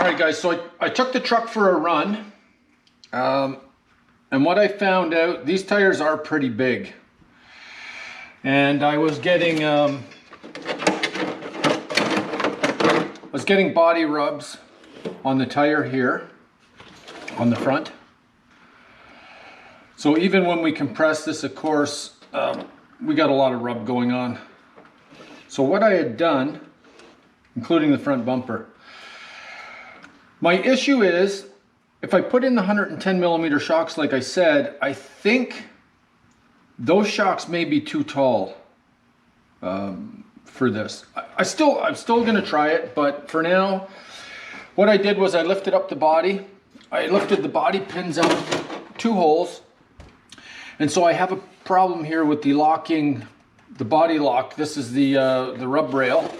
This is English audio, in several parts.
Alright guys, so I took the truck for a run, and what I found out, these tires are pretty big, and I was getting body rubs on the tire here on the front. So even when we compress this, of course, we got a lot of rub going on. So what I had done, including the front bumper, my issue is, if I put in the 110 millimeter shocks, like I said, I think those shocks may be too tall for this. I'm still gonna try it, but for now, what I did was I lifted up the body. I lifted the body pins out 2 holes, and so I have a problem here with the locking, the body lock. This is the rub rail.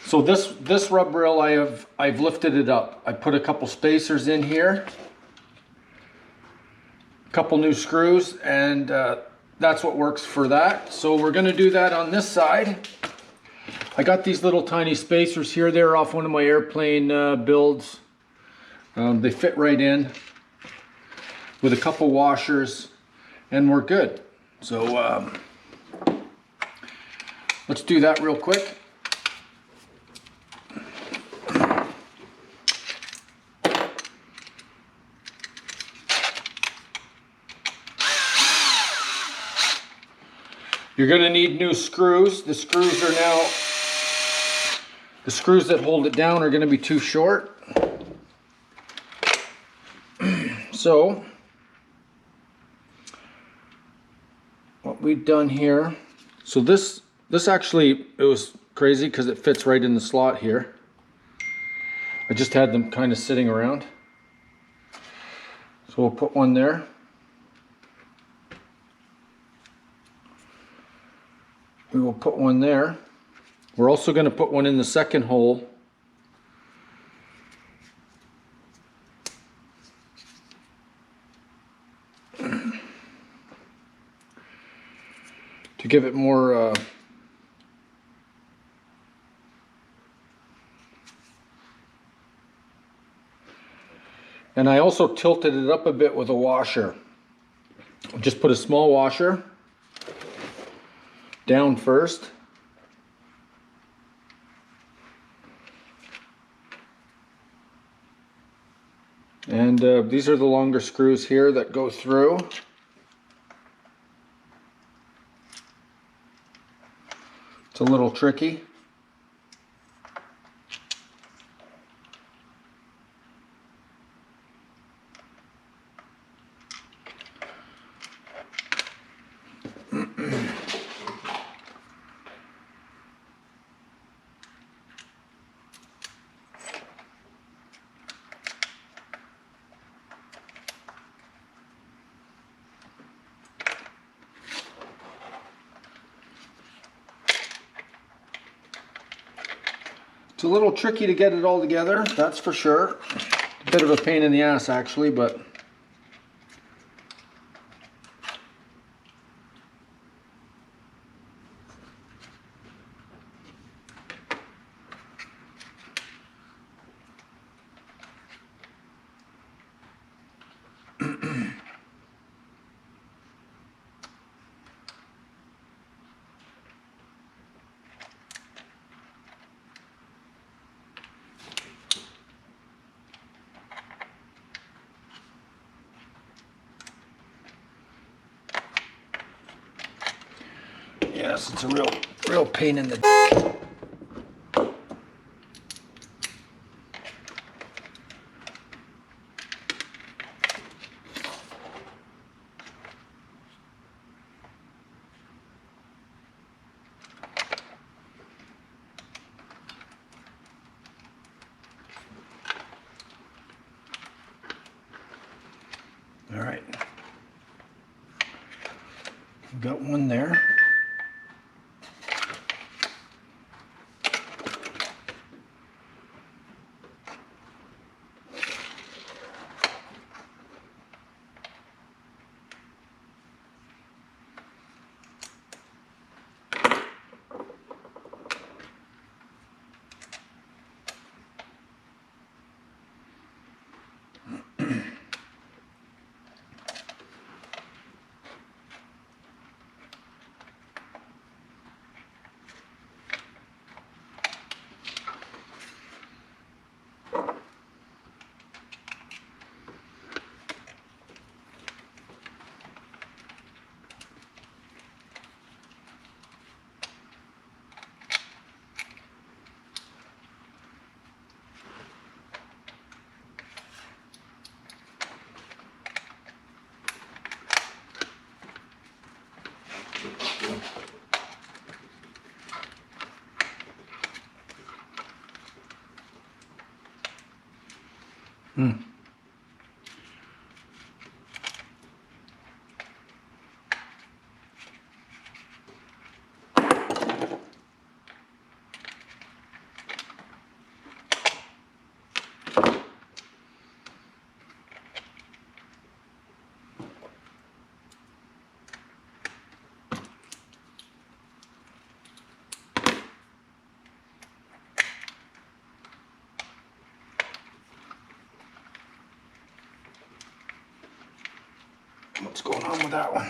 So this rub rail, I've lifted it up. I put a couple spacers in here, a couple new screws, and that's what works for that. So we're gonna do that on this side. I got these little tiny spacers here. They're off one of my airplane builds. They fit right in with a couple washers, and we're good. So let's do that real quick. You're going to need new screws. The screws that hold it down are going to be too short. So what we've done here, so this actually, it was crazy because it fits right in the slot here. I just had them kind of sitting around. So we'll put one there. We will put one there. We're also going to put one in the second hole. To give it more and I also tilted it up a bit with a washer. Just put a small washer down first. And these are the longer screws here that go through. It's a little tricky. It's a little tricky to get it all together, that's for sure. A bit of a pain in the ass actually, but yes, it's a real pain in the... All right, we've got one there. What's going on with that one?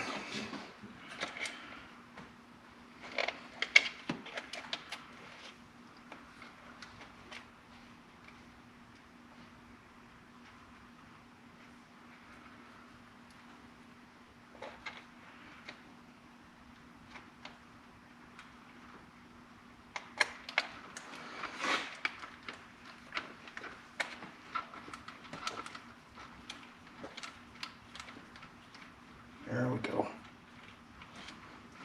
There we go.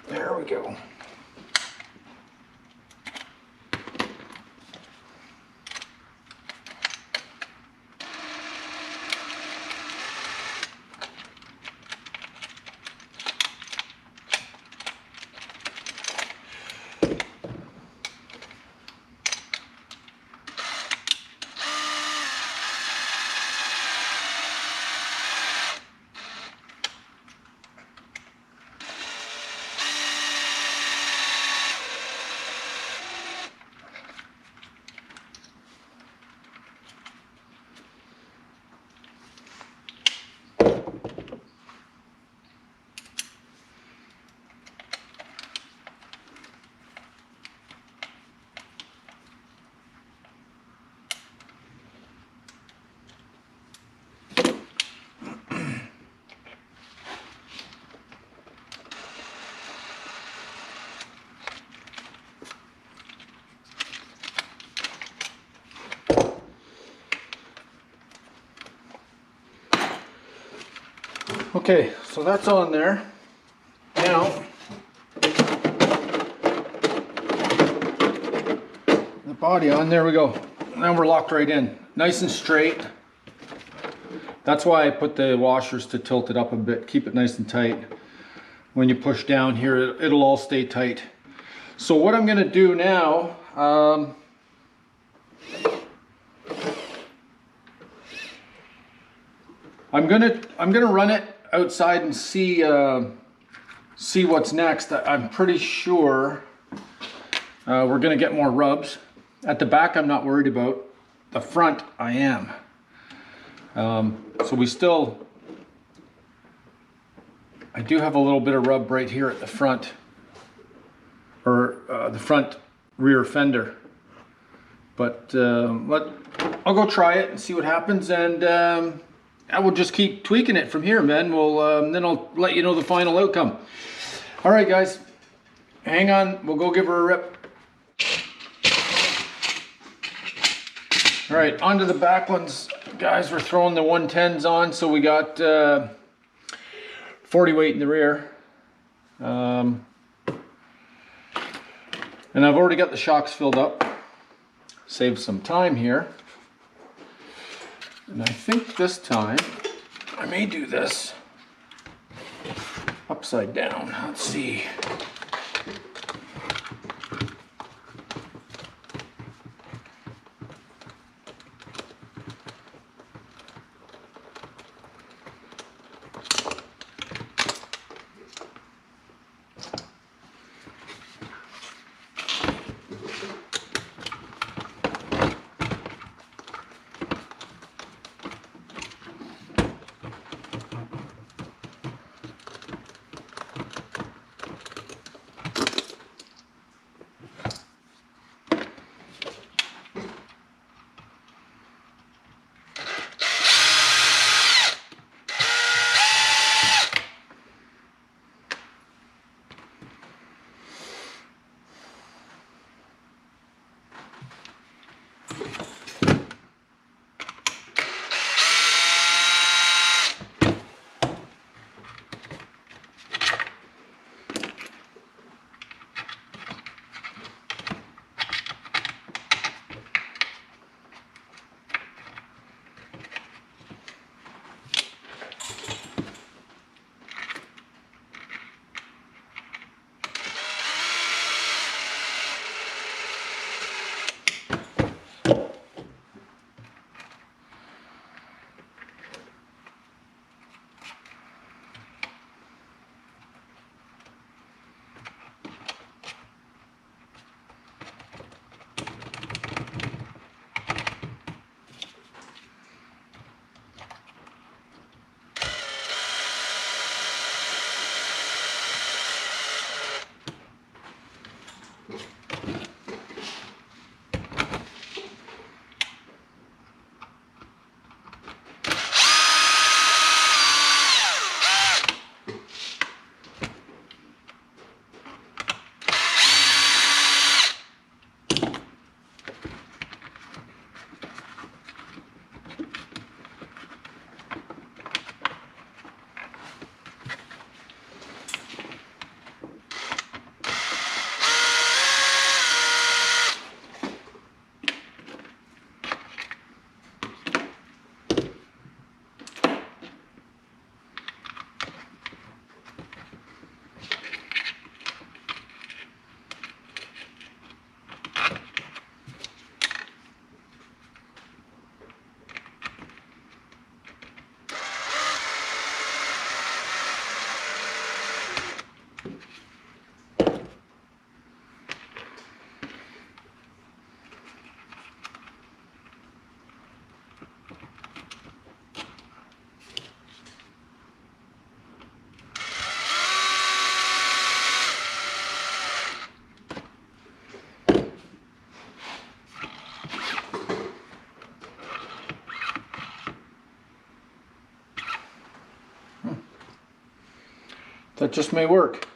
There we go. Okay, so that's on there. Now, the body on, there we go. Now we're locked right in. Nice and straight. That's why I put the washers to tilt it up a bit, keep it nice and tight. When you push down here, it'll all stay tight. So what I'm gonna do now, I'm gonna run it outside and see what's next. I'm pretty sure we're gonna get more rubs. At the back, I'm not worried about. The front, I am. So I do have a little bit of rub right here at the front, or the front rear fender. But I'll go try it and see what happens, and I will just keep tweaking it from here, man. Then I'll let you know the final outcome. All right, guys, hang on. We'll go give her a rip. All right, onto the back ones, guys. We're throwing the 110s on, so we got 40 weight in the rear. And I've already got the shocks filled up. Save some time here. And I think this time, I may do this upside down. Let's see. That just may work.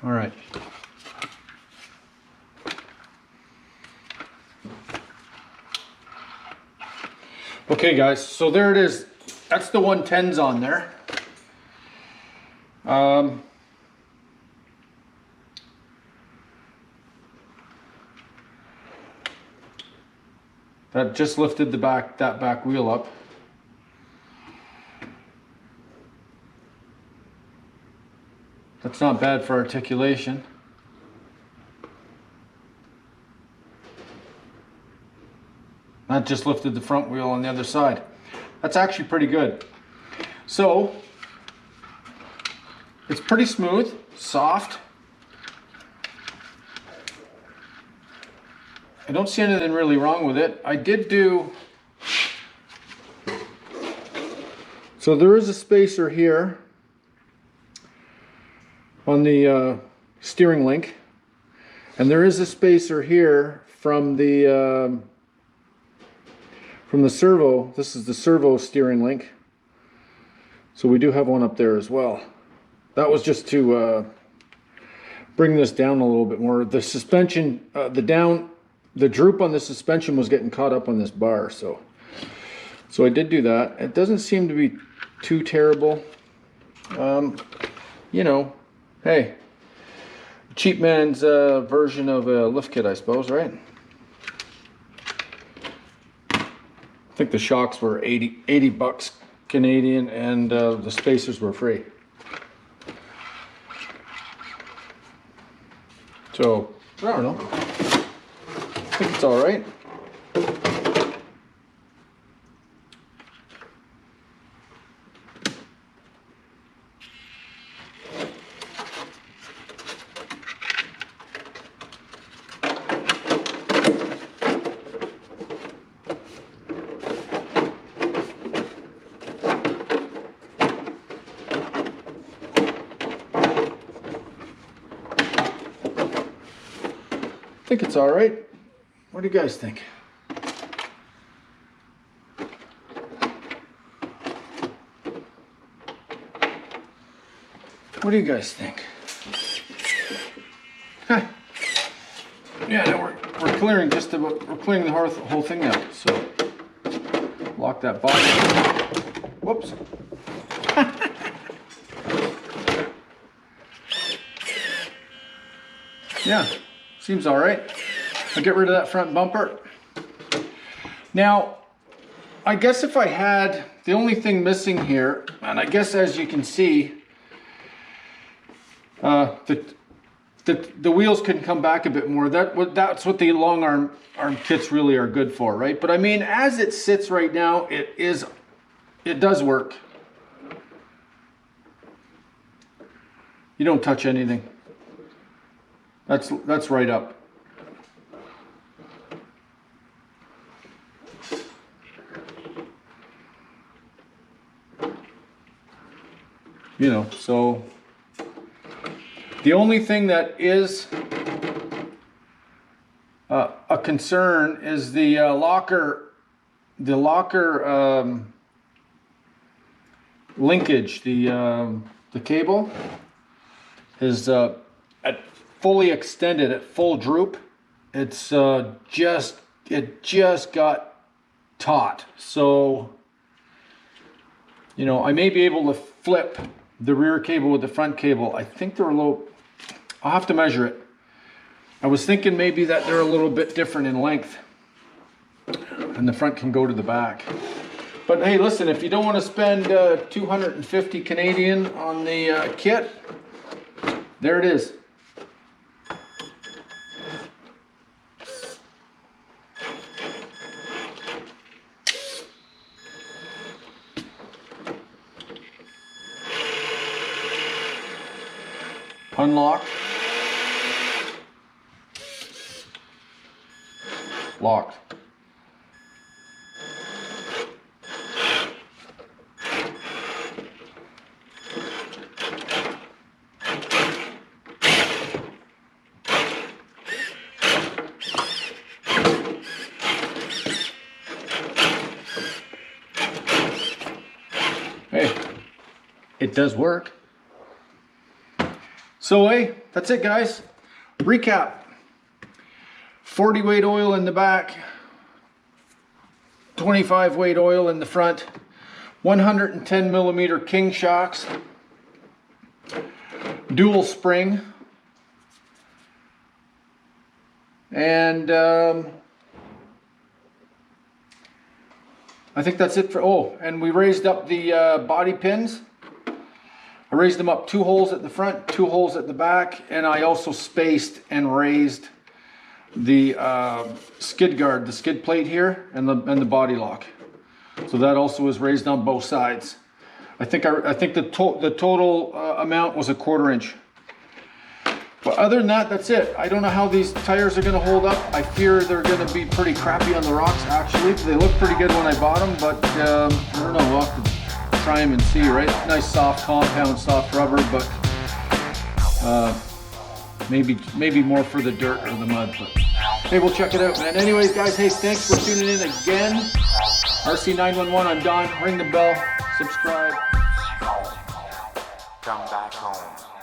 All right. Okay guys, so there it is. That's the 110s on there. That just lifted that back wheel up. That's not bad for articulation. That just lifted the front wheel on the other side. That's actually pretty good. So, it's pretty smooth, soft. I don't see anything really wrong with it. I did do... So there is a spacer here on the steering link, and there is a spacer here from the servo. This is the servo steering link, so we do have one up there as well. That was just to bring this down a little bit more. The suspension, the droop on the suspension was getting caught up on this bar, so I did do that. It doesn't seem to be too terrible. You know, hey, cheap man's version of a lift kit, I suppose, right? I think the shocks were 80 bucks Canadian, and the spacers were free. So, I don't know. I think it's all right. I think it's all right. What do you guys think? What do you guys think? Huh. Yeah, no, we're clearing we're clearing the whole thing out. So lock that box. Whoops. Yeah. Seems all right. I'll get rid of that front bumper. Now, I guess if I had, the only thing missing here, and I guess as you can see, the wheels can come back a bit more. That's what the long arm kits really are good for, right? But I mean, as it sits right now, it does work. You don't touch anything. That's right up. You know, so the only thing that is a concern is the locker linkage. The cable is fully extended at full droop. It's just got taut. So, you know, I may be able to flip the rear cable with the front cable. I think they're a little, I'll have to measure it. I was thinking maybe that they're a little bit different in length, and the front can go to the back. But hey, listen, if you don't want to spend 250 Canadian on the kit, there it is. Unlocked. Locked. Hey, it does work. So hey, that's it guys. Recap. 40 weight oil in the back, 25 weight oil in the front, 110 millimeter King shocks, dual spring, and I think that's it for, oh, and we raised up the body pins. I raised them up 2 holes at the front, 2 holes at the back, and I also spaced and raised the skid guard, the skid plate here, and the body lock. So that also is raised on both sides. I think the total amount was 1/4 inch. But other than that, that's it. I don't know how these tires are going to hold up. I fear they're going to be pretty crappy on the rocks. Actually, they look pretty good when I bought them, but I don't know. We'll have to try them and see, right? Nice soft compound, soft rubber, but maybe more for the dirt or the mud. But hey, we'll check it out, man. Anyways, guys, hey, thanks for tuning in again. RC911, I'm Don. Ring the bell, subscribe. Come back home.